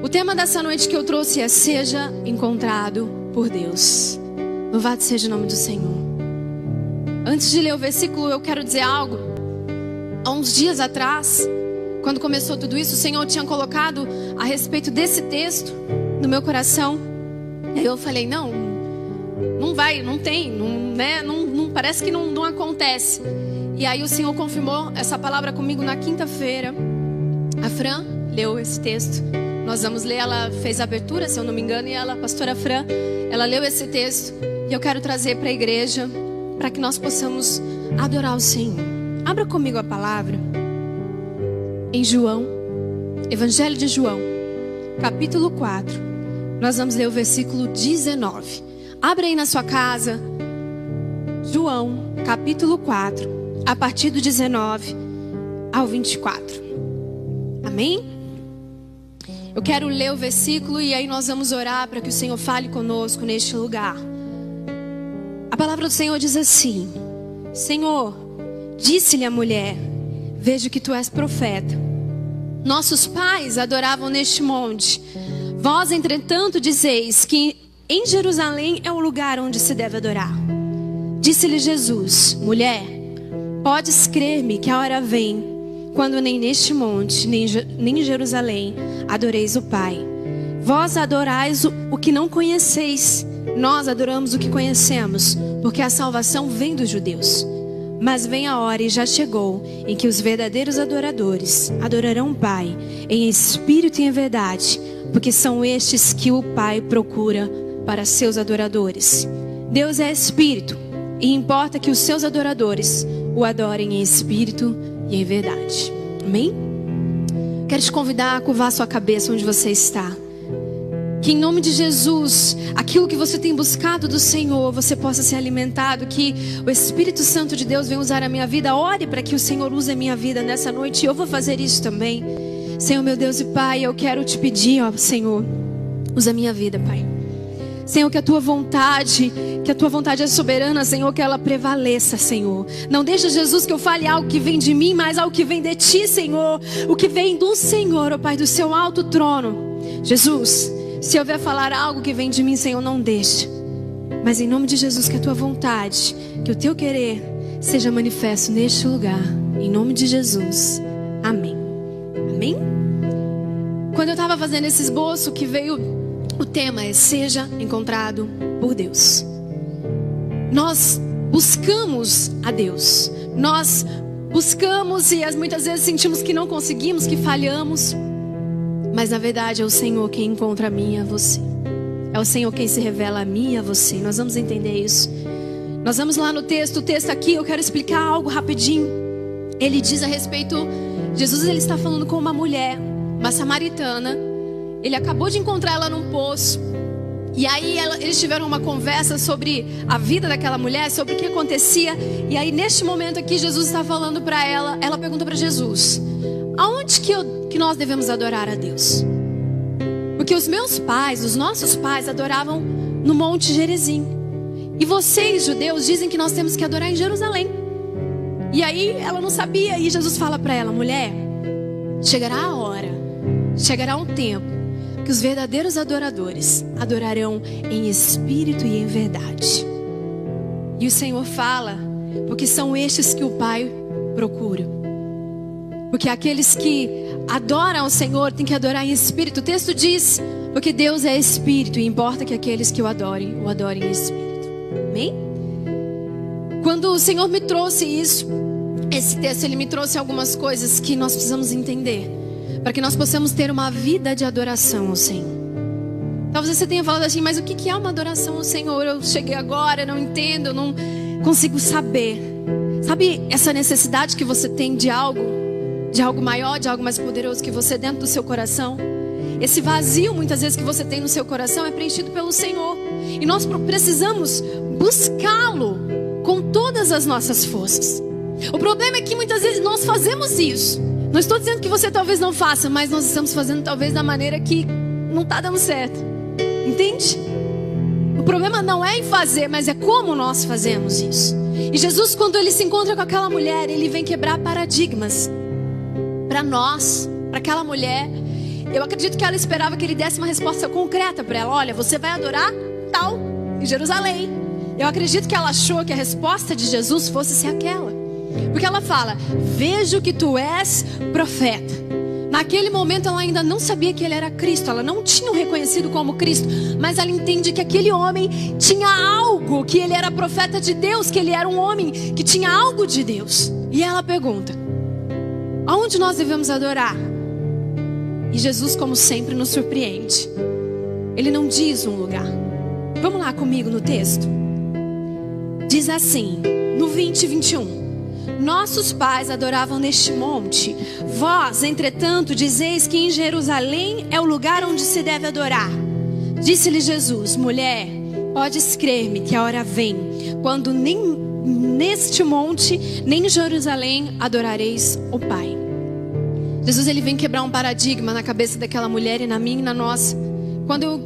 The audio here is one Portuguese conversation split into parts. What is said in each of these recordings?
O tema dessa noite que eu trouxe é: seja encontrado por Deus. Louvado seja o nome do Senhor. Antes de ler o versículo, eu quero dizer algo. Há uns dias atrás, quando começou tudo isso, o Senhor tinha colocado a respeito desse texto no meu coração. E aí eu falei: não vai, não tem, não parece que não acontece. E aí o Senhor confirmou essa palavra comigo na quinta-feira. A Fran leu esse texto. Nós vamos ler, ela fez a abertura, se eu não me engano, e ela, a pastora Fran, ela leu esse texto. E eu quero trazer para a igreja, para que nós possamos adorar o Senhor. Abra comigo a palavra em João, Evangelho de João, capítulo 4. Nós vamos ler o versículo 19. Abra aí na sua casa, João, capítulo 4, a partir do 19 ao 24. Amém? Eu quero ler o versículo e aí nós vamos orar para que o Senhor fale conosco neste lugar. A palavra do Senhor diz assim: Senhor, disse-lhe a mulher: vejo que tu és profeta. Nossos pais adoravam neste monte. Vós, entretanto, dizeis que em Jerusalém é o lugar onde se deve adorar. Disse-lhe Jesus: mulher, podes crer-me que a hora vem quando nem neste monte, nem em Jerusalém adoreis o Pai. Vós adorais o que não conheceis. Nós adoramos o que conhecemos, porque a salvação vem dos judeus. Mas vem a hora, e já chegou, em que os verdadeiros adoradores adorarão o Pai em espírito e em verdade, porque são estes que o Pai procura para seus adoradores. Deus é espírito, e importa que os seus adoradores o adorem em espírito e em verdade. Amém? Quero te convidar a curvar sua cabeça onde você está. Que em nome de Jesus, aquilo que você tem buscado do Senhor, você possa ser alimentado. Que o Espírito Santo de Deus venha usar a minha vida. Ore para que o Senhor use a minha vida nessa noite. E eu vou fazer isso também. Senhor, meu Deus e Pai, eu quero te pedir, ó Senhor, usa a minha vida, Pai. Senhor, que a tua vontade é soberana, Senhor, que ela prevaleça, Senhor. Não deixa, Jesus, que eu fale algo que vem de mim, mas algo que vem de ti, Senhor. O que vem do Senhor, ó Pai, do seu alto trono. Jesus, se eu vier falar algo que vem de mim, Senhor, não deixe. Mas em nome de Jesus, que a tua vontade, que o teu querer seja manifesto neste lugar. Em nome de Jesus. Amém. Amém? Quando eu estava fazendo esse esboço, que veio... O tema é: seja encontrado por Deus. Nós buscamos a Deus. Nós buscamos e muitas vezes sentimos que não conseguimos, que falhamos. Mas na verdade é o Senhor quem encontra a mim e a você. É o Senhor quem se revela a mim e a você. Nós vamos entender isso. Nós vamos lá no texto. O texto aqui, eu quero explicar algo rapidinho. Ele diz a respeito... Jesus, ele está falando com uma mulher, uma samaritana. Ele acabou de encontrar ela num poço. E aí eles tiveram uma conversa sobre a vida daquela mulher, sobre o que acontecia. E aí neste momento aqui Jesus está falando para ela. Ela pergunta para Jesus: aonde que nós devemos adorar a Deus? Porque os meus pais, os nossos pais adoravam no Monte Gerizim. E vocês, judeus, dizem que nós temos que adorar em Jerusalém. E aí ela não sabia. E Jesus fala para ela: mulher, chegará a hora, chegará um tempo que os verdadeiros adoradores adorarão em espírito e em verdade. E o Senhor fala: porque são estes que o Pai procura. Porque aqueles que adoram o Senhor têm que adorar em espírito. O texto diz: porque Deus é espírito, e importa que aqueles que o adorem em espírito. Amém? Quando o Senhor me trouxe isso, esse texto, ele me trouxe algumas coisas que nós precisamos entender, para que nós possamos ter uma vida de adoração ao Senhor. Talvez você tenha falado assim: mas o que é uma adoração ao Senhor? Eu cheguei agora, não entendo, eu não consigo saber. Sabe essa necessidade que você tem de algo maior, de algo mais poderoso que você dentro do seu coração? Esse vazio muitas vezes que você tem no seu coração é preenchido pelo Senhor. E nós precisamos buscá-lo com todas as nossas forças. O problema é que muitas vezes nós fazemos isso. Não estou dizendo que você talvez não faça, mas nós estamos fazendo talvez da maneira que não está dando certo. Entende? O problema não é em fazer, mas é como nós fazemos isso. E Jesus, quando ele se encontra com aquela mulher, ele vem quebrar paradigmas para nós, para aquela mulher. Eu acredito que ela esperava que ele desse uma resposta concreta para ela. Olha, você vai adorar tal em Jerusalém. Eu acredito que ela achou que a resposta de Jesus fosse ser aquela. Porque ela fala, vejo que tu és profeta. Naquele momento ela ainda não sabia que ele era Cristo. Ela não tinha o reconhecido como Cristo. Mas ela entende que aquele homem tinha algo. Que ele era profeta de Deus. Que ele era um homem que tinha algo de Deus. E ela pergunta, aonde nós devemos adorar? E Jesus, como sempre, nos surpreende. Ele não diz um lugar. Vamos lá comigo no texto. Diz assim, no 20 e 21. Nossos pais adoravam neste monte. Vós, entretanto, dizeis que em Jerusalém é o lugar onde se deve adorar. Disse-lhe Jesus, mulher, podes crer-me que a hora vem, quando nem neste monte, nem em Jerusalém adorareis o Pai. Jesus, ele vem quebrar um paradigma na cabeça daquela mulher e na minha e na nossa. Quando eu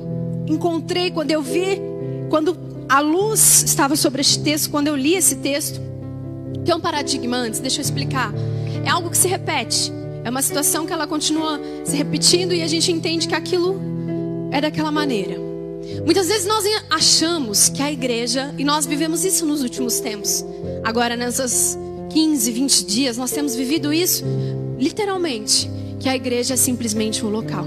encontrei, quando eu vi, quando a luz estava sobre este texto, quando eu li esse texto, tem um paradigma antes, deixa eu explicar. É algo que se repete. É uma situação que ela continua se repetindo e a gente entende que aquilo é daquela maneira. Muitas vezes nós achamos que a igreja, e nós vivemos isso nos últimos tempos. Agora nessas 15, 20 dias, nós temos vivido isso literalmente. Que a igreja é simplesmente um local.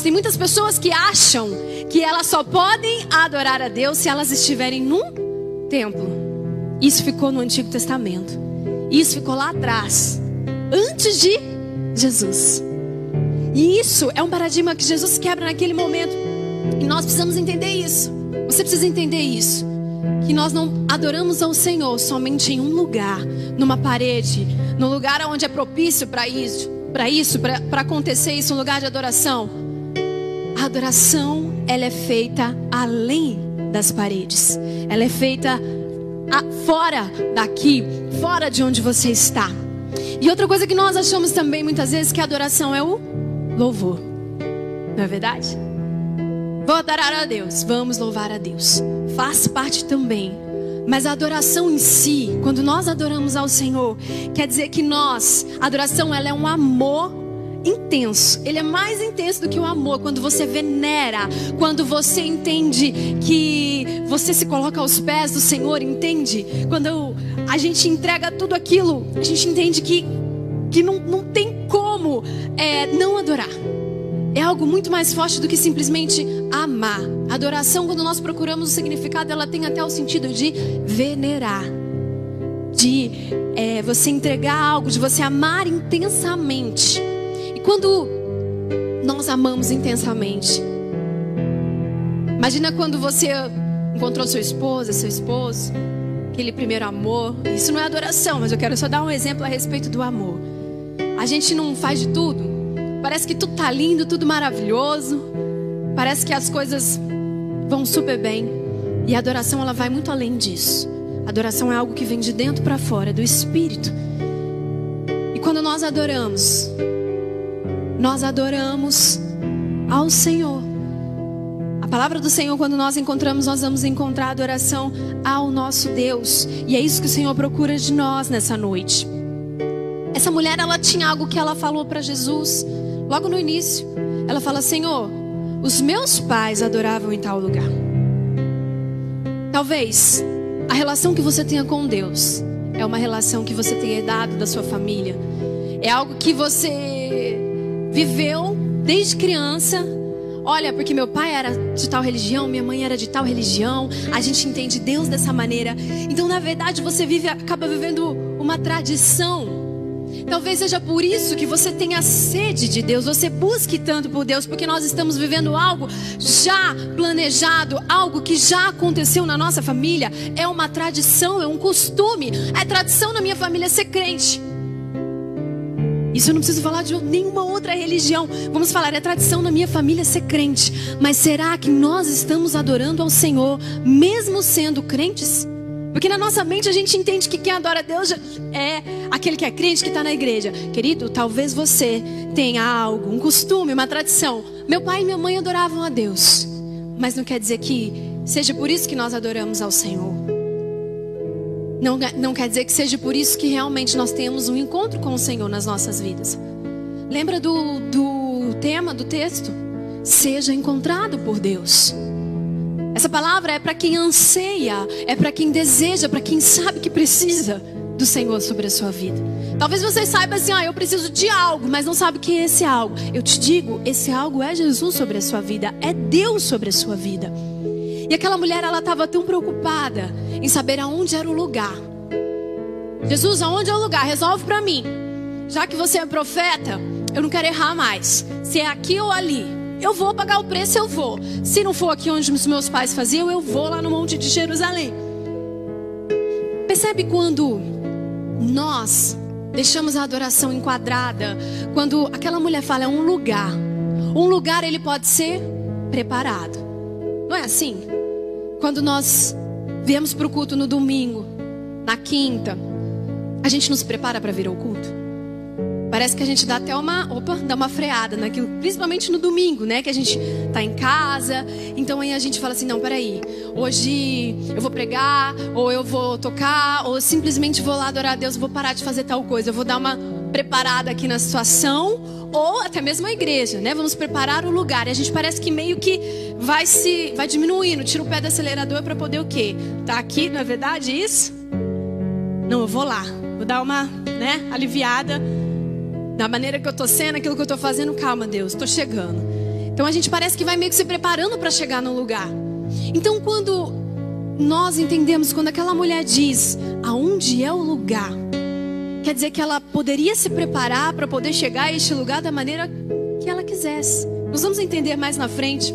Tem muitas pessoas que acham que elas só podem adorar a Deus se elas estiverem num templo. Isso ficou no Antigo Testamento. Isso ficou lá atrás, antes de Jesus. E isso é um paradigma que Jesus quebra naquele momento. E nós precisamos entender isso. Você precisa entender isso. Que nós não adoramos ao Senhor somente em um lugar, numa parede, no lugar onde é propício para acontecer isso, um lugar de adoração. A adoração, ela é feita além das paredes. Ela é feita fora daqui, fora de onde você está. E outra coisa que nós achamos também muitas vezes que a adoração é o louvor. Não é verdade? Vou adorar a Deus, vamos louvar a Deus. Faz parte também. Mas a adoração em si, quando nós adoramos ao Senhor, quer dizer que a adoração ela é um amor intenso. Ele é mais intenso do que o amor. Quando você venera, quando você entende que você se coloca aos pés do Senhor, entende? Quando a gente entrega tudo aquilo, a gente entende que não tem como não adorar. É algo muito mais forte do que simplesmente amar. Adoração, quando nós procuramos o significado, ela tem até o sentido de venerar, de você entregar algo, de você amar intensamente. E quando nós amamos intensamente, imagina quando você encontrou sua esposa, seu esposo, aquele primeiro amor. Isso não é adoração, mas eu quero só dar um exemplo a respeito do amor. A gente não faz de tudo. Parece que tudo tá lindo, tudo maravilhoso. Parece que as coisas vão super bem. E a adoração, ela vai muito além disso. A adoração é algo que vem de dentro para fora, do Espírito. E quando nós adoramos ao Senhor. A palavra do Senhor, quando nós encontramos, nós vamos encontrar adoração ao nosso Deus. E é isso que o Senhor procura de nós nessa noite. Essa mulher, ela tinha algo que ela falou para Jesus logo no início. Ela fala: Senhor, os meus pais adoravam em tal lugar. Talvez a relação que você tenha com Deus é uma relação que você tenha herdado da sua família. É algo que você viveu desde criança. Olha, porque meu pai era de tal religião, minha mãe era de tal religião, a gente entende Deus dessa maneira. Então, na verdade, você acaba vivendo uma tradição. Talvez seja por isso que você tenha sede de Deus, você busque tanto por Deus, porque nós estamos vivendo algo já planejado, algo que já aconteceu na nossa família. É uma tradição, é um costume. É tradição na minha família ser crente. Isso eu não preciso falar de nenhuma outra religião. Vamos falar, é tradição na minha família ser crente. Mas será que nós estamos adorando ao Senhor, mesmo sendo crentes? Porque na nossa mente a gente entende que quem adora a Deus é aquele que é crente, que está na igreja. Querido, talvez você tenha algo, um costume, uma tradição. Meu pai e minha mãe adoravam a Deus, mas não quer dizer que seja por isso que nós adoramos ao Senhor. Não quer dizer que seja por isso que realmente nós temos um encontro com o Senhor nas nossas vidas. Lembra do tema do texto. Seja encontrado por Deus. Essa palavra é para quem anseia, é para quem deseja, para quem sabe que precisa do Senhor sobre a sua vida. Talvez você saiba assim, eu preciso de algo, mas não sabe o que é esse algo. Eu te digo, esse algo é Jesus sobre a sua vida, é Deus sobre a sua vida. E aquela mulher, ela estava tão preocupada em saber aonde era o lugar. Jesus, aonde é o lugar? Resolve para mim. Já que você é profeta, eu não quero errar mais. Se é aqui ou ali, eu vou pagar o preço, eu vou. Se não for aqui onde os meus pais faziam, eu vou lá no Monte de Jerusalém. Percebe quando nós deixamos a adoração enquadrada? Quando aquela mulher fala, é um lugar. Um lugar, ele pode ser preparado. Não é assim? Quando nós viemos para o culto no domingo, na quinta, a gente nos prepara para vir ao culto. Parece que a gente dá até dá uma freada naquilo, principalmente no domingo, né? Que a gente tá em casa, então aí a gente fala assim, não, peraí, hoje eu vou pregar, ou eu vou tocar, ou simplesmente vou lá adorar a Deus, vou parar de fazer tal coisa, eu vou dar uma preparada aqui na situação, ou até mesmo a igreja, né? Vamos preparar o lugar, e a gente parece que meio que vai diminuindo, tira o pé do acelerador para poder o quê? Tá aqui, não é verdade isso? Não, eu vou lá, vou dar uma, né, aliviada. Da maneira que eu estou sendo, aquilo que eu estou fazendo, calma, Deus, estou chegando. Então a gente parece que vai meio que se preparando para chegar no lugar. Então quando nós entendemos, quando aquela mulher diz aonde é o lugar, quer dizer que ela poderia se preparar para poder chegar a este lugar da maneira que ela quisesse. Nós vamos entender mais na frente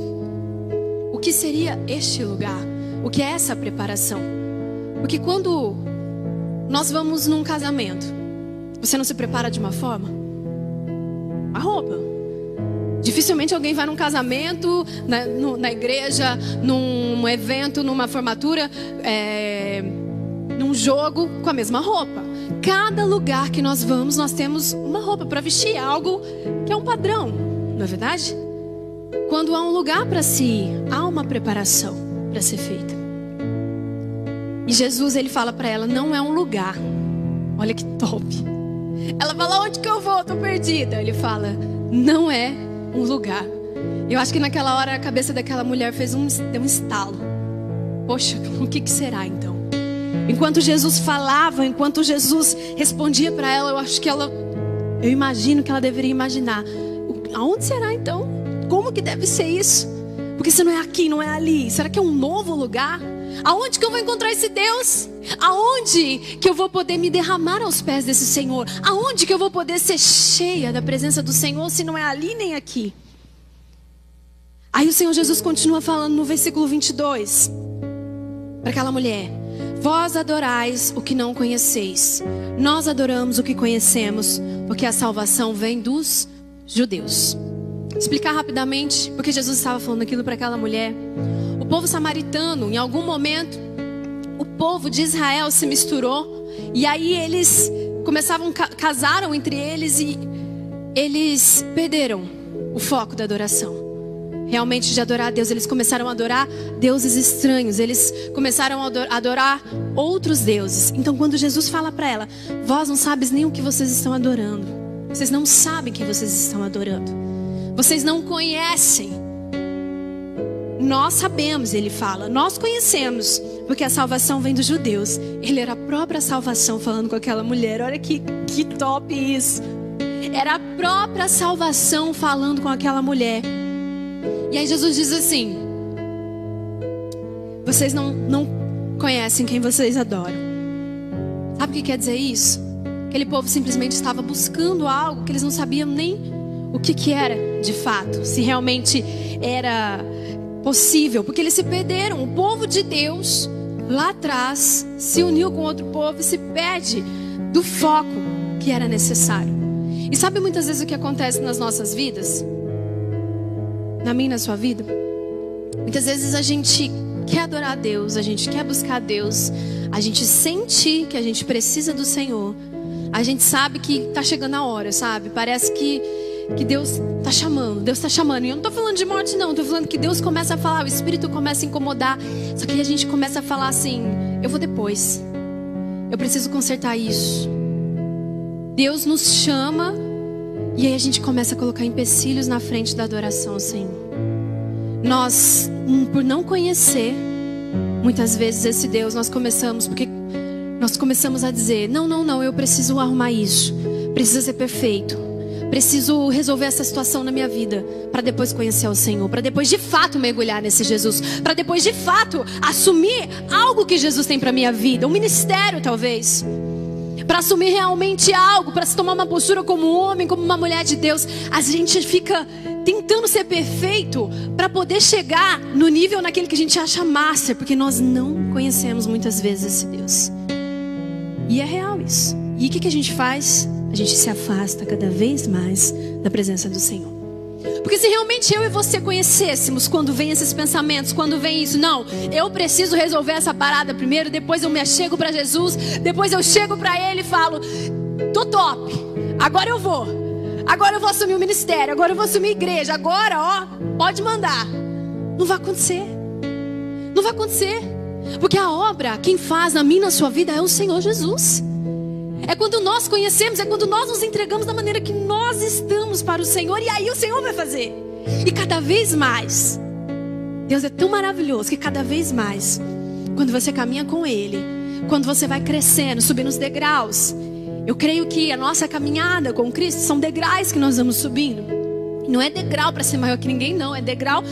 o que seria este lugar, o que é essa preparação. Porque quando nós vamos num casamento, você não se prepara de uma forma? A roupa. Dificilmente alguém vai num casamento, na igreja, num evento, numa formatura, num jogo com a mesma roupa. Cada lugar que nós vamos, nós temos uma roupa para vestir, algo que é um padrão, não é verdade? Quando há um lugar para se ir, há uma preparação para ser feita. E Jesus, ele fala para ela, não é um lugar. Olha que top. Ela fala, onde que eu vou? Tô perdida. Ele fala, não é um lugar. Eu acho que naquela hora a cabeça daquela mulher deu um estalo. Poxa, o que será então? Enquanto Jesus falava, enquanto Jesus respondia para ela, eu imagino que ela deveria imaginar. Aonde será então? Como que deve ser isso? Porque se não é aqui, não é ali, será que é um novo lugar? Aonde que eu vou encontrar esse Deus? Aonde que eu vou poder me derramar aos pés desse Senhor? Aonde que eu vou poder ser cheia da presença do Senhor, se não é ali nem aqui? Aí o Senhor Jesus continua falando no versículo 22 para aquela mulher: vós adorais o que não conheceis, nós adoramos o que conhecemos, porque a salvação vem dos judeus. Explicar rapidamente, porque Jesus estava falando aquilo para aquela mulher. O povo samaritano, em algum momento, o povo de Israel se misturou. E aí eles casaram entre eles e eles perderam o foco da adoração. Realmente de adorar a Deus, eles começaram a adorar deuses estranhos. Eles começaram a adorar outros deuses. Então quando Jesus fala para ela, vós não sabes nem o que vocês estão adorando. Vocês não sabem quem vocês estão adorando. Vocês não conhecem. Nós sabemos, ele fala, nós conhecemos, porque a salvação vem dos judeus. Ele era a própria salvação falando com aquela mulher. Olha que top isso. Era a própria salvação falando com aquela mulher. E aí Jesus diz assim: vocês não conhecem quem vocês adoram. Sabe o que quer dizer isso? Aquele povo simplesmente estava buscando algo que eles não sabiam nem o que era de fato, se realmente era possível, porque eles se perderam. O povo de Deus lá atrás se uniu com outro povo e se perde do foco que era necessário. E sabe muitas vezes o que acontece nas nossas vidas? Na minha e na sua vida? Muitas vezes a gente quer adorar a Deus, a gente quer buscar a Deus, a gente sente que a gente precisa do Senhor, a gente sabe que está chegando a hora, sabe? Parece que Deus está chamando, Deus está chamando. E eu não estou falando de morte não, estou falando que Deus começa a falar, o Espírito começa a incomodar. Só que a gente começa a falar assim, eu vou depois, eu preciso consertar isso. Deus nos chama E aí a gente começa a colocar empecilhos na frente da adoração ao Senhor. Nós, por não conhecer muitas vezes esse Deus, nós começamos a dizer, não, eu preciso arrumar isso, preciso ser perfeito, preciso resolver essa situação na minha vida, para depois conhecer o Senhor, para depois de fato mergulhar nesse Jesus, para depois de fato assumir algo que Jesus tem para minha vida, um ministério talvez, para assumir realmente algo, para se tomar uma postura como homem, como uma mulher de Deus. A gente fica tentando ser perfeito para poder chegar no nível naquele que a gente acha master, porque nós não conhecemos muitas vezes esse Deus. E é real isso. E o que a gente faz? A gente se afasta cada vez mais da presença do Senhor. Porque se realmente eu e você conhecêssemos quando vem esses pensamentos, quando vem isso, não, eu preciso resolver essa parada primeiro, depois eu me achego para Jesus, depois eu chego para Ele e falo, tô top, agora eu vou assumir o ministério, agora eu vou assumir a igreja, agora ó, pode mandar. Não vai acontecer. Não vai acontecer. Porque a obra, quem faz na minha e na sua vida é o Senhor Jesus. É quando nós conhecemos, é quando nós nos entregamos da maneira que nós estamos para o Senhor. E aí o Senhor vai fazer. E cada vez mais, Deus é tão maravilhoso que cada vez mais, quando você caminha com Ele, quando você vai crescendo, subindo os degraus, eu creio que a nossa caminhada com Cristo são degraus que nós vamos subindo. Não é degrau para ser maior que ninguém, não. É degrau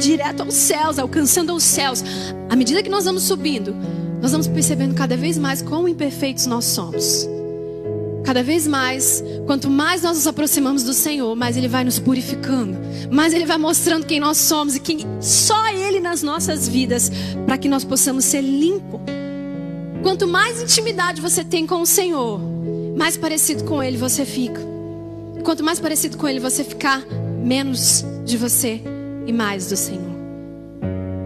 direto aos céus, alcançando os céus. À medida que nós vamos subindo, nós vamos percebendo cada vez mais quão imperfeitos nós somos. Cada vez mais, quanto mais nós nos aproximamos do Senhor, mais Ele vai nos purificando, mais Ele vai mostrando quem nós somos e quem só Ele nas nossas vidas, para que nós possamos ser limpos. Quanto mais intimidade você tem com o Senhor, mais parecido com Ele você fica. Quanto mais parecido com Ele você ficar, menos de você e mais do Senhor.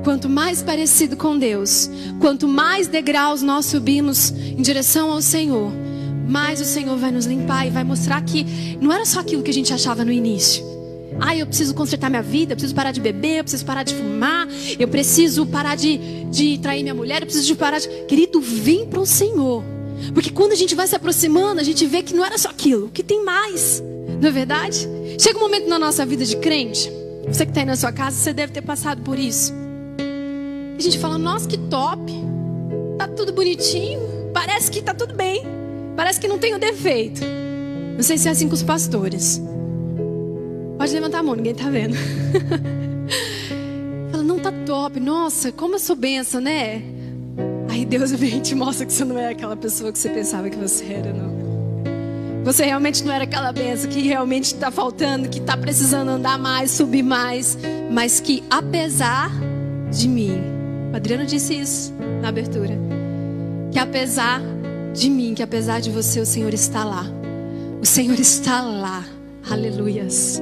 Quanto mais parecido com Deus, quanto mais degraus nós subimos em direção ao Senhor, mais o Senhor vai nos limpar e vai mostrar que não era só aquilo que a gente achava no início. Eu preciso consertar minha vida, eu preciso parar de beber, eu preciso parar de fumar, eu preciso parar de trair minha mulher, eu preciso de parar de... Querido, vem para o Senhor. Porque quando a gente vai se aproximando, a gente vê que não era só aquilo, que tem mais. Não é verdade? Chega um momento na nossa vida de crente, você que está aí na sua casa, você deve ter passado por isso. A gente fala, nossa, que top, tá tudo bonitinho, parece que tá tudo bem, parece que não tem o defeito. Não sei se é assim com os pastores. Pode levantar a mão, ninguém tá vendo. Fala, não, tá top, nossa, como eu sou benção, né? Aí Deus vem e te mostra que você não é aquela pessoa que você pensava que você era, não. Você realmente não era aquela benção que realmente está faltando, que está precisando andar mais, subir mais. Mas que apesar de mim, o Adriano disse isso na abertura, que apesar de mim, que apesar de você, o Senhor está lá. O Senhor está lá, aleluias,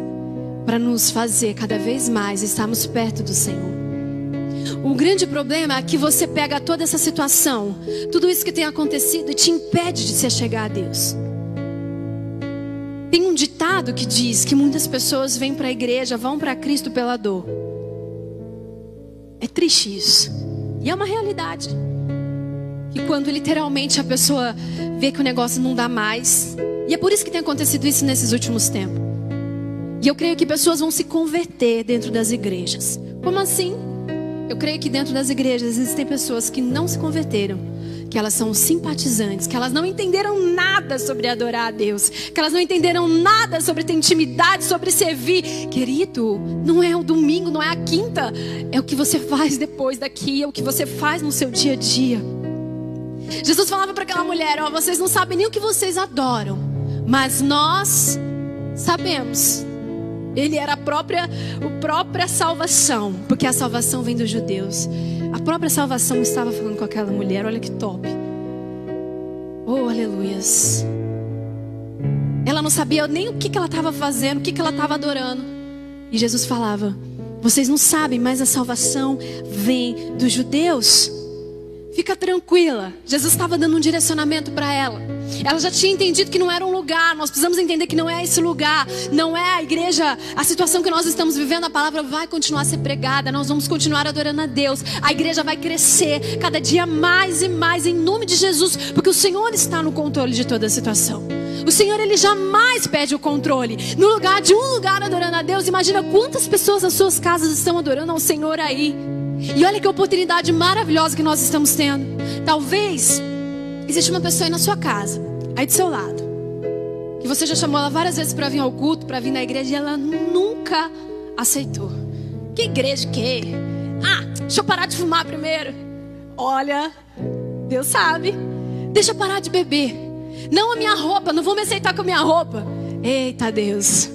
para nos fazer cada vez mais estarmos perto do Senhor. O grande problema é que você pega toda essa situação, tudo isso que tem acontecido e te impede de se achegar a Deus. Tem um ditado que diz que muitas pessoas vêm para a igreja, vão para Cristo pela dor. É triste isso. E é uma realidade. E quando literalmente a pessoa vê que o negócio não dá mais. E é por isso que tem acontecido isso nesses últimos tempos. E eu creio que pessoas vão se converter dentro das igrejas. Como assim? Eu creio que dentro das igrejas existem pessoas que não se converteram, que elas são simpatizantes, que elas não entenderam nada sobre adorar a Deus, que elas não entenderam nada sobre ter intimidade, sobre servir. Querido, não é o domingo, não é a quinta, é o que você faz depois daqui, é o que você faz no seu dia a dia. Jesus falava para aquela mulher, vocês não sabem nem o que vocês adoram, mas nós sabemos. Ele era a própria salvação, porque a salvação vem dos judeus. A própria salvação estava falando com aquela mulher, olha que top. Oh, aleluias. Ela não sabia nem o que ela estava fazendo, o que ela estava adorando. E Jesus falava, vocês não sabem, mas a salvação vem dos judeus. Fica tranquila. Jesus estava dando um direcionamento para ela. Ela já tinha entendido que não era um lugar. Nós precisamos entender que não é esse lugar. Não é a igreja. A situação que nós estamos vivendo, a palavra vai continuar a ser pregada. Nós vamos continuar adorando a Deus. A igreja vai crescer cada dia mais e mais em nome de Jesus, porque o Senhor está no controle de toda a situação. O Senhor, Ele jamais perde o controle. No lugar de um lugar adorando a Deus, imagina quantas pessoas nas suas casas estão adorando ao Senhor aí. E olha que oportunidade maravilhosa que nós estamos tendo. Talvez existe uma pessoa aí na sua casa, aí do seu lado, que você já chamou ela várias vezes para vir ao culto, para vir na igreja, e ela nunca aceitou. Que igreja que? Deixa eu parar de fumar primeiro. Olha, Deus sabe. Deixa eu parar de beber. Não a minha roupa, não vou me aceitar com a minha roupa. Eita Deus,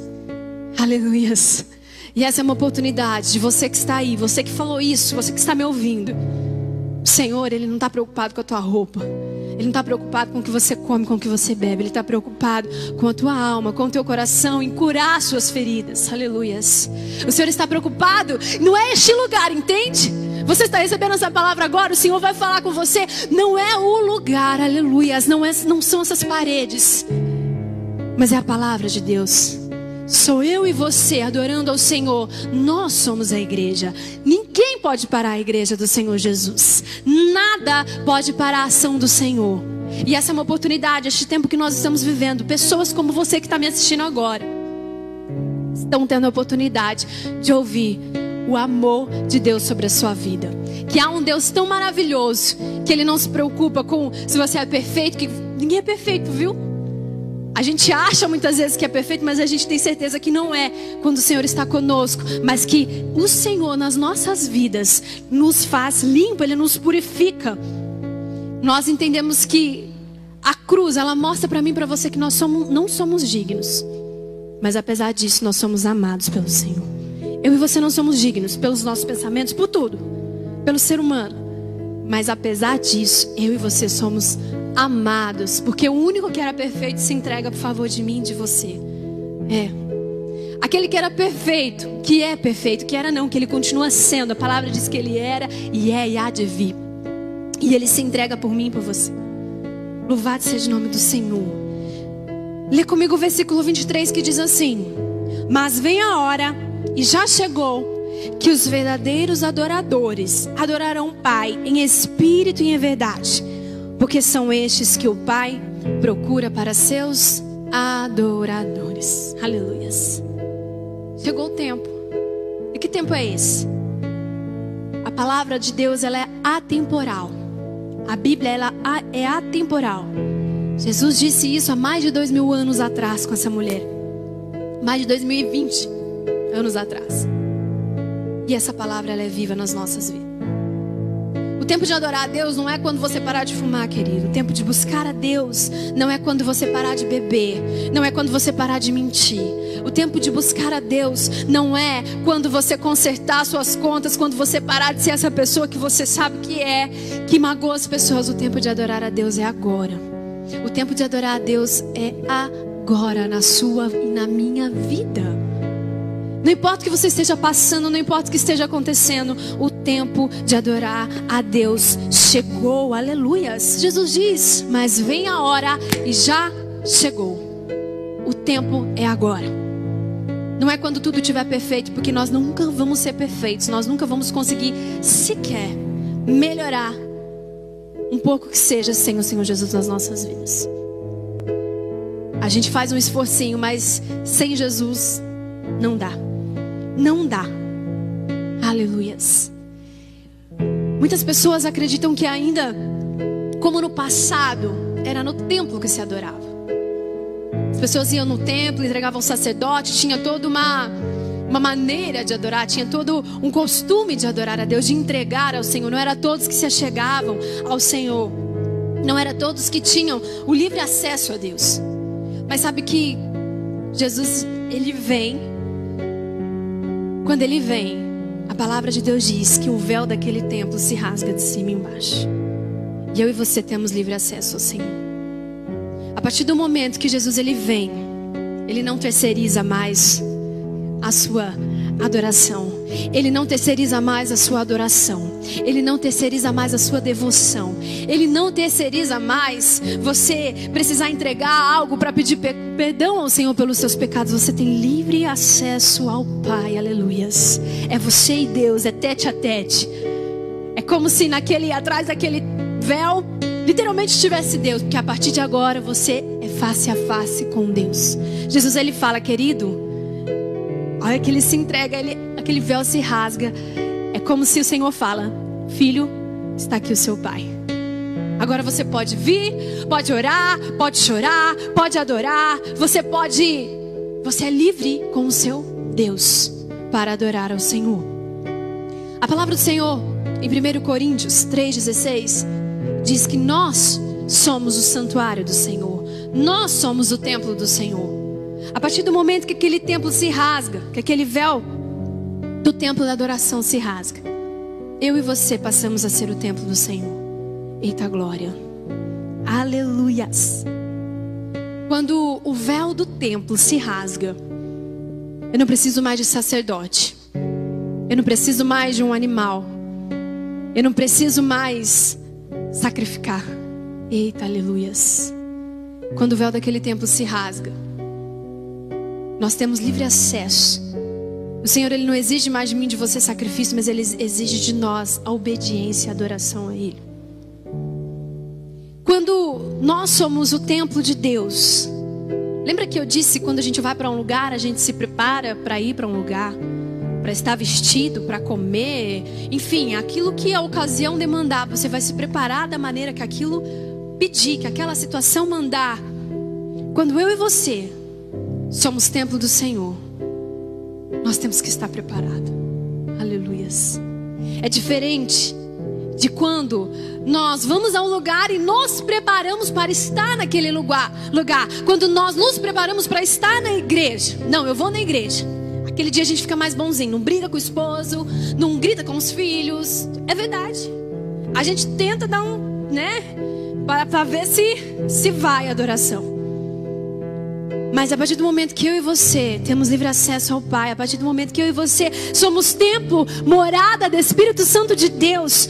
aleluias. E essa é uma oportunidade de você que está aí, você que falou isso, você que está me ouvindo. O Senhor, Ele não está preocupado com a tua roupa. Ele não está preocupado com o que você come, com o que você bebe. Ele está preocupado com a tua alma, com o teu coração, em curar as suas feridas. Aleluias. O Senhor está preocupado, não é este lugar, entende? Você está recebendo essa palavra agora, o Senhor vai falar com você. Não é o lugar, aleluias. Não são essas paredes, mas é a palavra de Deus. Sou eu e você adorando ao Senhor. Nós somos a igreja. Ninguém pode parar a igreja do Senhor Jesus. Nada pode parar a ação do Senhor. E essa é uma oportunidade, este tempo que nós estamos vivendo. Pessoas como você que está me assistindo agora estão tendo a oportunidade de ouvir o amor de Deus sobre a sua vida. Que há um Deus tão maravilhoso que Ele não se preocupa com se você é perfeito. Que ninguém é perfeito, viu? A gente acha muitas vezes que é perfeito, mas a gente tem certeza que não é, quando o Senhor está conosco. Mas que o Senhor nas nossas vidas nos faz limpo, Ele nos purifica. Nós entendemos que a cruz, ela mostra para mim e para você que nós não somos dignos. Mas apesar disso, nós somos amados pelo Senhor. Eu e você não somos dignos pelos nossos pensamentos, por tudo, pelo ser humano. Mas apesar disso, eu e você somos amados, porque o único que era perfeito se entrega por favor de mim e de você. Aquele que era perfeito, que é perfeito, que era não, que Ele continua sendo. A palavra diz que Ele era e é e há de vir. E Ele se entrega por mim e por você. Louvado seja o nome do Senhor. Lê comigo o versículo 23 que diz assim: mas vem a hora, e já chegou, que os verdadeiros adoradores adorarão o Pai em espírito e em verdade, porque são estes que o Pai procura para seus adoradores. Aleluias. Chegou o tempo. E que tempo é esse? A palavra de Deus, ela é atemporal. A Bíblia, ela é atemporal. Jesus disse isso há mais de 2000 anos atrás com essa mulher. Mais de 2020 anos atrás. E essa palavra, ela é viva nas nossas vidas. O tempo de adorar a Deus não é quando você parar de fumar, querido. O tempo de buscar a Deus não é quando você parar de beber. Não é quando você parar de mentir. O tempo de buscar a Deus não é quando você consertar suas contas, quando você parar de ser essa pessoa que você sabe que magoa as pessoas. O tempo de adorar a Deus é agora. O tempo de adorar a Deus é agora, na sua e na minha vida. Não importa o que você esteja passando, não importa o que esteja acontecendo, o tempo de adorar a Deus chegou, aleluias. Jesus diz, mas vem a hora e já chegou. O tempo é agora. Não é quando tudo estiver perfeito, porque nós nunca vamos ser perfeitos. Nós nunca vamos conseguir sequer melhorar um pouco que seja sem o Senhor Jesus nas nossas vidas. A gente faz um esforcinho, mas sem Jesus não dá. Não dá. Aleluias. Muitas pessoas acreditam que ainda, como no passado, era no templo que se adorava. As pessoas iam no templo, entregavam ao sacerdote, tinha toda uma maneira de adorar, tinha todo um costume de adorar a Deus, de entregar ao Senhor. Não era todos que se achegavam ao Senhor. Não era todos que tinham o livre acesso a Deus. Mas sabe que Jesus, Ele vem. Quando Ele vem, a palavra de Deus diz que o véu daquele templo se rasga de cima e embaixo. E eu e você temos livre acesso ao Senhor. A partir do momento que Jesus, Ele vem, Ele não terceiriza mais a sua adoração. Ele não terceiriza mais a sua adoração. Ele não terceiriza mais a sua devoção. Ele não terceiriza mais você precisar entregar algo para pedir perdão ao Senhor pelos seus pecados. Você tem livre acesso ao Pai, aleluias. É você e Deus, é tete a tete. É como se atrás daquele véu literalmente tivesse Deus, porque a partir de agora você é face a face com Deus. Jesus, ele fala, querido, a hora que ele se entrega, aquele véu se rasga. É como se o Senhor fala, filho, está aqui o seu pai. Agora você pode vir, pode orar, pode chorar, pode adorar. Você é livre com o seu Deus para adorar ao Senhor. A palavra do Senhor em 1 Coríntios 3,16 diz que nós somos o santuário do Senhor. Nós somos o templo do Senhor. A partir do momento que aquele templo se rasga, que aquele véu do templo da adoração se rasga, eu e você passamos a ser o templo do Senhor. Eita glória. Aleluias. Quando o véu do templo se rasga, eu não preciso mais de sacerdote. Eu não preciso mais de um animal. Eu não preciso mais sacrificar. Eita, aleluias. Quando o véu daquele templo se rasga, nós temos livre acesso. O Senhor, ele não exige mais de mim, de você sacrifício, mas ele exige de nós a obediência e a adoração a ele. Quando nós somos o templo de Deus, lembra que eu disse, quando a gente vai para um lugar, a gente se prepara para ir para um lugar, para estar vestido, para comer, enfim, aquilo que a ocasião demandar, você vai se preparar da maneira que aquilo pedir, que aquela situação mandar. Quando eu e você somos templo do Senhor, nós temos que estar preparados. Aleluias. É diferente de quando nós vamos a um lugar e nos preparamos para estar naquele lugar. Quando nós nos preparamos para estar na igreja. Não, eu vou na igreja. Aquele dia a gente fica mais bonzinho. Não briga com o esposo, não grita com os filhos. É verdade. A gente tenta dar para ver se vai a adoração. Mas a partir do momento que eu e você temos livre acesso ao Pai, a partir do momento que eu e você somos templo, morada do Espírito Santo de Deus,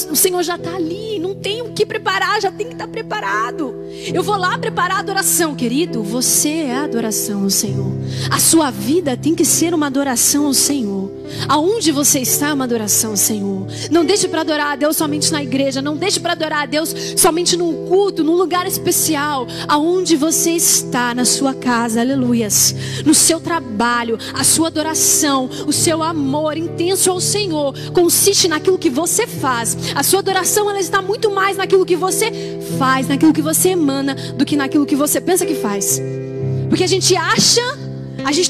o Senhor já está ali, não tem o que preparar, já tem que estar preparado. Eu vou lá preparar a adoração, querido, você é a adoração ao Senhor. A sua vida tem que ser uma adoração ao Senhor. Aonde você está é uma adoração ao Senhor. Não deixe para adorar a Deus somente na igreja. Não deixe para adorar a Deus somente num culto, num lugar especial. Aonde você está, na sua casa, aleluias, no seu trabalho, a sua adoração, o seu amor intenso ao Senhor consiste naquilo que você faz. A sua adoração, ela está muito mais naquilo que você faz, naquilo que você emana, do que naquilo que você pensa que faz. Porque a gente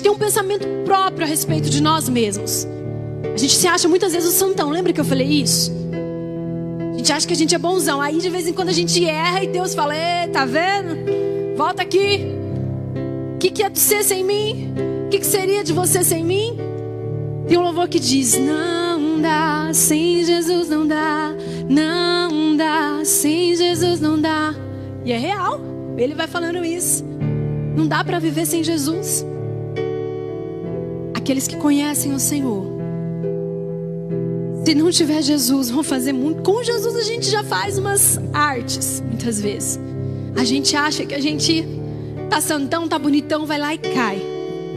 tem um pensamento próprio a respeito de nós mesmos. A gente se acha muitas vezes o santão. Lembra que eu falei isso? A gente acha que a gente é bonzão. Aí de vez em quando a gente erra e Deus fala: "Ei, tá vendo? Volta aqui. O que é de você sem mim? O que seria de você sem mim?" Tem um louvor que diz: "Não dá, sem Jesus não dá. Não dá, sem Jesus não dá." E é real. Ele vai falando isso. Não dá para viver sem Jesus. Aqueles que conhecem o Senhor, se não tiver Jesus, vão fazer muito. Com Jesus a gente já faz umas artes, muitas vezes. A gente acha que a gente tá santão, tá bonitão, vai lá e cai.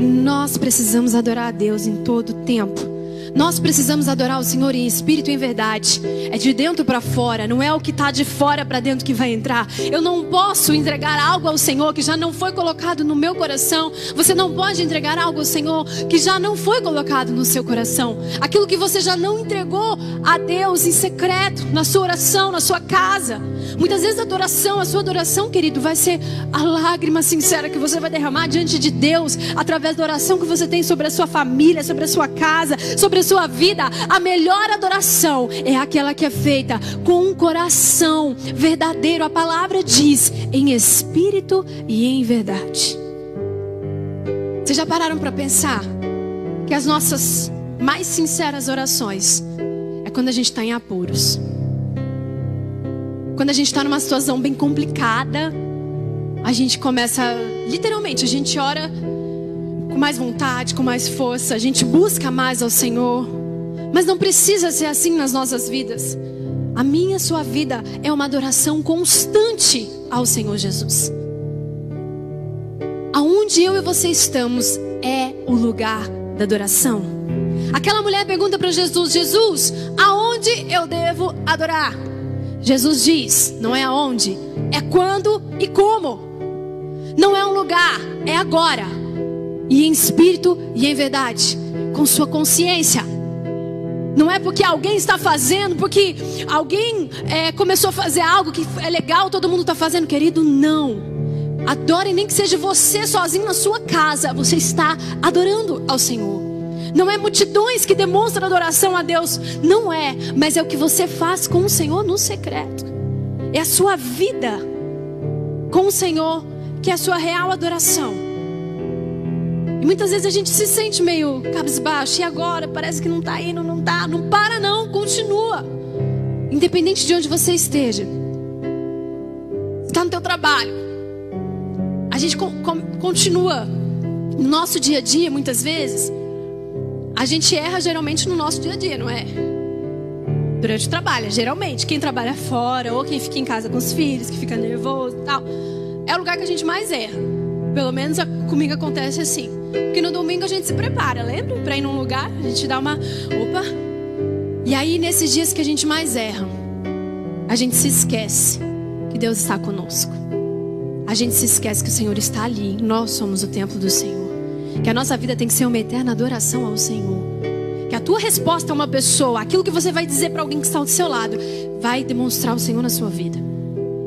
Nós precisamos adorar a Deus em todo tempo. Nós precisamos adorar o Senhor em espírito e em verdade. É de dentro para fora, não é o que está de fora para dentro que vai entrar. Eu não posso entregar algo ao Senhor que já não foi colocado no meu coração. Você não pode entregar algo ao Senhor que já não foi colocado no seu coração. Aquilo que você já não entregou a Deus em secreto, na sua oração, na sua casa. Muitas vezes a sua adoração, querido, vai ser a lágrima sincera que você vai derramar diante de Deus, através da oração que você tem sobre a sua família, sobre a sua casa, sobre a sua vida. A melhor adoração é aquela que é feita com um coração verdadeiro. A palavra diz: em espírito e em verdade. Vocês já pararam para pensar que as nossas mais sinceras orações é quando a gente está em apuros? Quando a gente está numa situação bem complicada, a gente começa, literalmente, a gente ora com mais vontade, com mais força, a gente busca mais ao Senhor. Mas não precisa ser assim nas nossas vidas. A minha e a sua vida é uma adoração constante ao Senhor Jesus. Aonde eu e você estamos é o lugar da adoração. Aquela mulher pergunta para Jesus: Jesus, aonde eu devo adorar? Jesus diz, não é aonde, é quando e como. Não é um lugar, é agora. E em espírito e em verdade, com sua consciência. Não é porque alguém está fazendo, porque alguém começou a fazer algo que é legal, todo mundo está fazendo, querido, não. Adore, nem que seja você sozinho na sua casa, você está adorando ao Senhor. Não é multidões que demonstram adoração a Deus, não é, mas é o que você faz com o Senhor no secreto. É a sua vida com o Senhor, que é a sua real adoração. E muitas vezes a gente se sente meio cabisbaixo, e agora parece que não está indo, não está, não para não, continua. Independente de onde você esteja, está no teu trabalho, a gente continua. No nosso dia a dia, muitas vezes a gente erra geralmente no nosso dia a dia, não é? Durante o trabalho, geralmente. Quem trabalha fora, ou quem fica em casa com os filhos, que fica nervoso e tal, é o lugar que a gente mais erra. Pelo menos comigo acontece assim. Porque no domingo a gente se prepara, lembra? Pra ir num lugar, a gente dá uma... Opa! E aí, nesses dias que a gente mais erra, a gente se esquece que Deus está conosco. A gente se esquece que o Senhor está ali. Nós somos o templo do Senhor. Que a nossa vida tem que ser uma eterna adoração ao Senhor. Que a tua resposta a uma pessoa, aquilo que você vai dizer para alguém que está ao seu lado, vai demonstrar o Senhor na sua vida.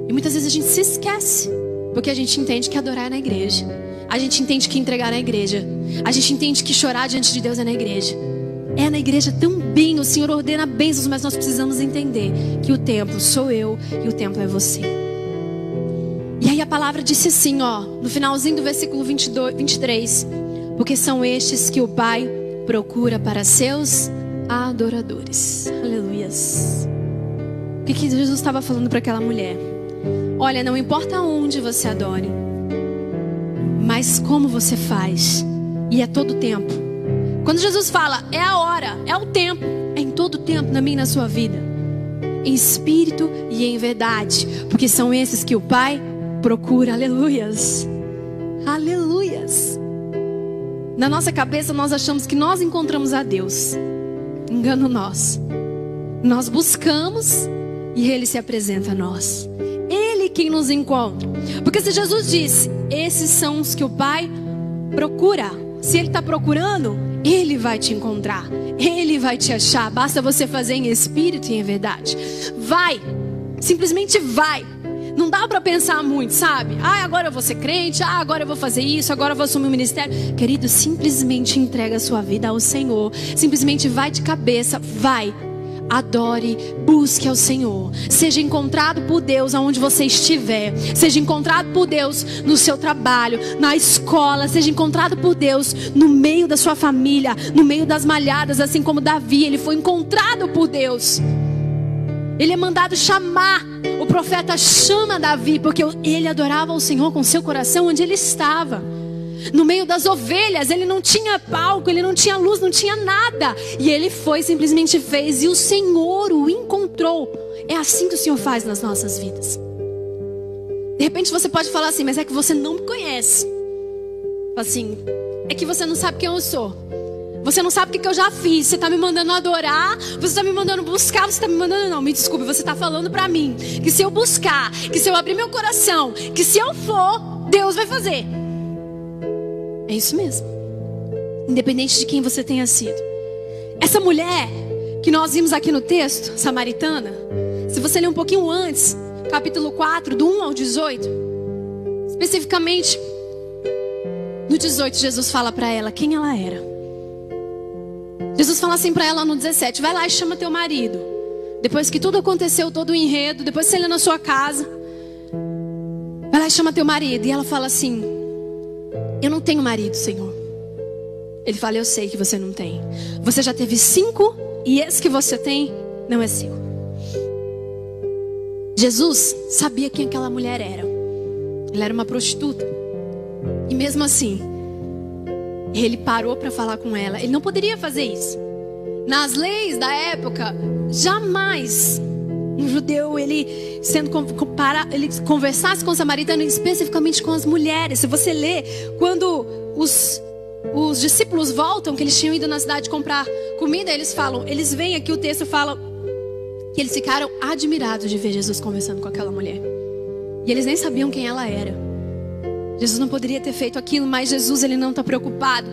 E muitas vezes a gente se esquece, porque a gente entende que adorar é na igreja. A gente entende que entregar é na igreja. A gente entende que chorar diante de Deus é na igreja. É na igreja também, o Senhor ordena bênçãos, mas nós precisamos entender que o templo sou eu e o templo é você. E aí a palavra disse assim, ó, no finalzinho do versículo 23, porque são estes que o Pai procura para seus adoradores. Aleluias. O que Jesus estava falando para aquela mulher? Olha, não importa onde você adore, mas como você faz. E é todo tempo. Quando Jesus fala, é a hora, é o tempo, é em todo tempo na minha e na sua vida. Em espírito e em verdade. Porque são esses que o Pai procura. Aleluias. Aleluias. Na nossa cabeça nós achamos que nós encontramos a Deus. Engano nós. Nós buscamos e Ele se apresenta a nós. Ele quem nos encontra. Porque se Jesus disse, esses são os que o Pai procura. Se Ele está procurando, Ele vai te encontrar. Ele vai te achar. Basta você fazer em espírito e em verdade. Vai. Simplesmente vai. Não dá para pensar muito, sabe? Agora eu vou ser crente, agora eu vou fazer isso, agora eu vou assumir o ministério. Querido, simplesmente entrega a sua vida ao Senhor. Simplesmente vai de cabeça, vai. Adore, busque ao Senhor. Seja encontrado por Deus aonde você estiver. Seja encontrado por Deus no seu trabalho, na escola. Seja encontrado por Deus no meio da sua família, no meio das malhadas, assim como Davi. Ele foi encontrado por Deus. Ele é mandado chamar. O profeta chama Davi porque ele adorava o Senhor com seu coração onde ele estava. No meio das ovelhas, ele não tinha palco, ele não tinha luz, não tinha nada. E ele foi, simplesmente fez, e o Senhor o encontrou. É assim que o Senhor faz nas nossas vidas. De repente você pode falar assim, mas é que você não me conhece. Assim, é que você não sabe quem eu sou. Você não sabe o que eu já fiz. Você está me mandando adorar, você está me mandando buscar, você está me mandando... Não, me desculpe, você está falando para mim que se eu buscar, que se eu abrir meu coração, que se eu for, Deus vai fazer. É isso mesmo. Independente de quem você tenha sido. Essa mulher que nós vimos aqui no texto, samaritana, se você ler um pouquinho antes, capítulo 4, do 1 ao 18, especificamente no 18, Jesus fala para ela quem ela era. Jesus fala assim para ela no 17, vai lá e chama teu marido. Depois que tudo aconteceu, todo o enredo, depois que você lê na sua casa, vai lá e chama teu marido. E ela fala assim, eu não tenho marido, Senhor. Ele fala, eu sei que você não tem. Você já teve 5 e esse que você tem não é seu. Jesus sabia quem aquela mulher era. Ela era uma prostituta. E mesmo assim, ele parou para falar com ela. Ele não poderia fazer isso. Nas leis da época, jamais um judeu, ele conversasse com o samaritano, especificamente com as mulheres. Se você lê, quando os discípulos voltam, que eles tinham ido na cidade comprar comida, eles falam, eles vêm aqui, o texto fala que eles ficaram admirados de ver Jesus conversando com aquela mulher. E eles nem sabiam quem ela era. Jesus não poderia ter feito aquilo, mas Jesus, ele não está preocupado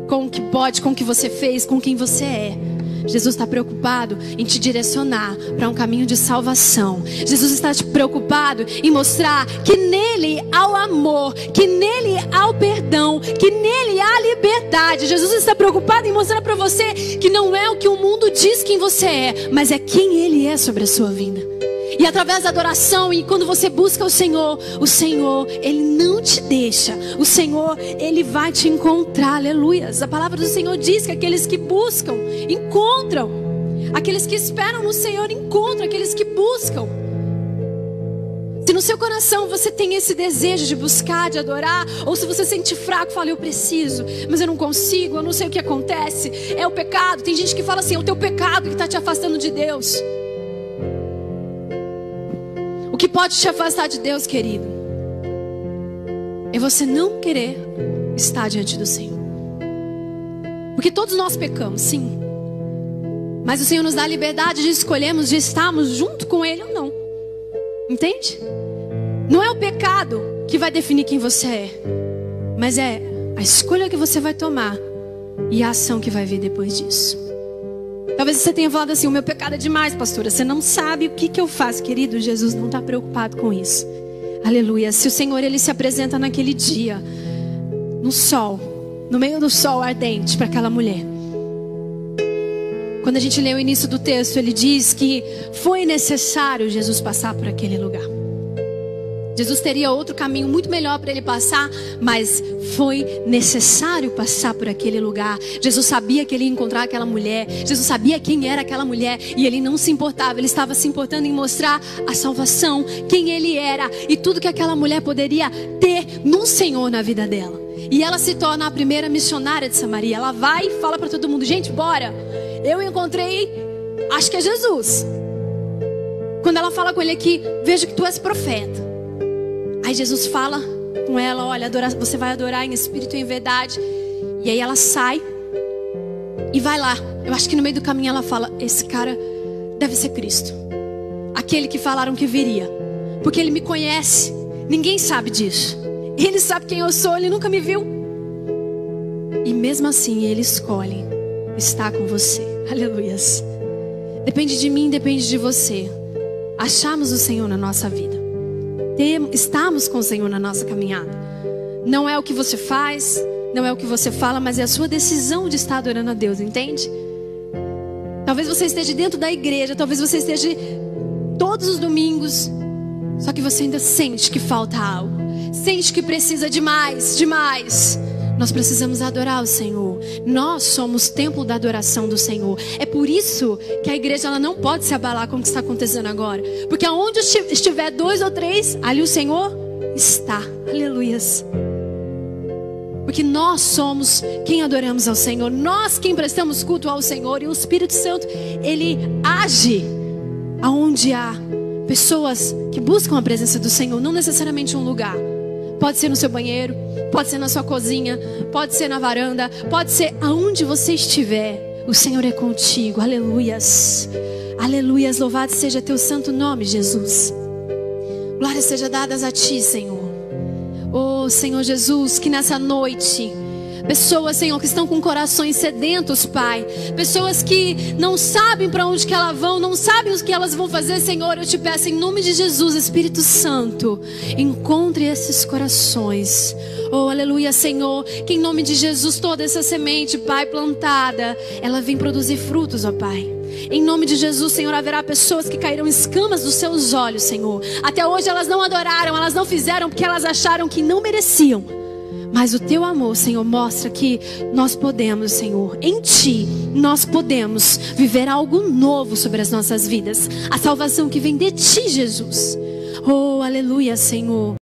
com o que pode, com o que você fez, com quem você é. Jesus está preocupado em te direcionar para um caminho de salvação. Jesus está preocupado em mostrar que nele há o amor, que nele há o perdão, que nele há a liberdade. Jesus está preocupado em mostrar para você que não é o que o mundo diz quem você é, mas é quem ele é sobre a sua vida. E através da adoração, e quando você busca o Senhor, ele não te deixa. O Senhor, ele vai te encontrar. Aleluias. A palavra do Senhor diz que aqueles que buscam, encontram. Aqueles que esperam no Senhor, encontram. Aqueles que buscam. Se no seu coração você tem esse desejo de buscar, de adorar, ou se você se sente fraco, fala, eu preciso, mas eu não consigo, eu não sei o que acontece, é o pecado. Tem gente que fala assim, é o teu pecado que está te afastando de Deus. O que pode te afastar de Deus, querido, é você não querer estar diante do Senhor. Porque todos nós pecamos, sim. Mas o Senhor nos dá a liberdade de escolhermos de estarmos junto com Ele ou não. Entende? Não é o pecado que vai definir quem você é, mas é a escolha que você vai tomar e a ação que vai vir depois disso. Talvez você tenha falado assim, o meu pecado é demais, pastora. Você não sabe o que eu faço, querido. Jesus não está preocupado com isso. Aleluia. Se o Senhor, ele se apresenta naquele dia, no sol, no meio do sol ardente para aquela mulher. Quando a gente lê o início do texto, ele diz que foi necessário Jesus passar por aquele lugar. Jesus teria outro caminho muito melhor para ele passar, mas foi necessário passar por aquele lugar. Jesus sabia que ele ia encontrar aquela mulher. Jesus sabia quem era aquela mulher e ele não se importava. Ele estava se importando em mostrar a salvação, quem ele era e tudo que aquela mulher poderia ter no Senhor na vida dela. E ela se torna a primeira missionária de Samaria. Ela vai e fala para todo mundo, gente, bora. Eu encontrei, acho que é Jesus. Quando ela fala com ele aqui, vejo que tu és profeta. Aí Jesus fala com ela, olha, você vai adorar em espírito e em verdade. E aí ela sai e vai lá. Eu acho que no meio do caminho ela fala, esse cara deve ser Cristo, aquele que falaram que viria, porque ele me conhece. Ninguém sabe disso. Ele sabe quem eu sou, ele nunca me viu. E mesmo assim ele escolhe estar com você. Aleluias. Depende de mim, depende de você acharmos o Senhor na nossa vida, estamos com o Senhor na nossa caminhada. Não é o que você faz, não é o que você fala, mas é a sua decisão de estar adorando a Deus, entende? Talvez você esteja dentro da igreja, talvez você esteja todos os domingos, só que você ainda sente que falta algo, sente que precisa de mais, de mais. Nós precisamos adorar o Senhor. Nós somos templo da adoração do Senhor. É por isso que a igreja ela não pode se abalar com o que está acontecendo agora. Porque aonde estiver 2 ou 3, ali o Senhor está. Aleluias. Porque nós somos quem adoramos ao Senhor. Nós quem prestamos culto ao Senhor. E o Espírito Santo, ele age aonde há pessoas que buscam a presença do Senhor. Não necessariamente um lugar. Pode ser no seu banheiro, pode ser na sua cozinha, pode ser na varanda, pode ser aonde você estiver. O Senhor é contigo. Aleluias. Aleluias. Louvado seja teu santo nome, Jesus. Glórias sejam dadas a ti, Senhor. Oh, Senhor Jesus, que nessa noite pessoas, Senhor, que estão com corações sedentos, Pai. Pessoas que não sabem para onde que elas vão, não sabem o que elas vão fazer, Senhor. Eu te peço em nome de Jesus, Espírito Santo, encontre esses corações. Oh, aleluia, Senhor. Que em nome de Jesus toda essa semente, Pai, plantada, ela vem produzir frutos, ó Pai. Em nome de Jesus, Senhor, haverá pessoas que cairão escamas dos seus olhos, Senhor. Até hoje elas não adoraram, elas não fizeram porque elas acharam que não mereciam. Mas o teu amor, Senhor, mostra que nós podemos, Senhor, em ti, nós podemos viver algo novo sobre as nossas vidas. A salvação que vem de ti, Jesus. Oh, aleluia, Senhor.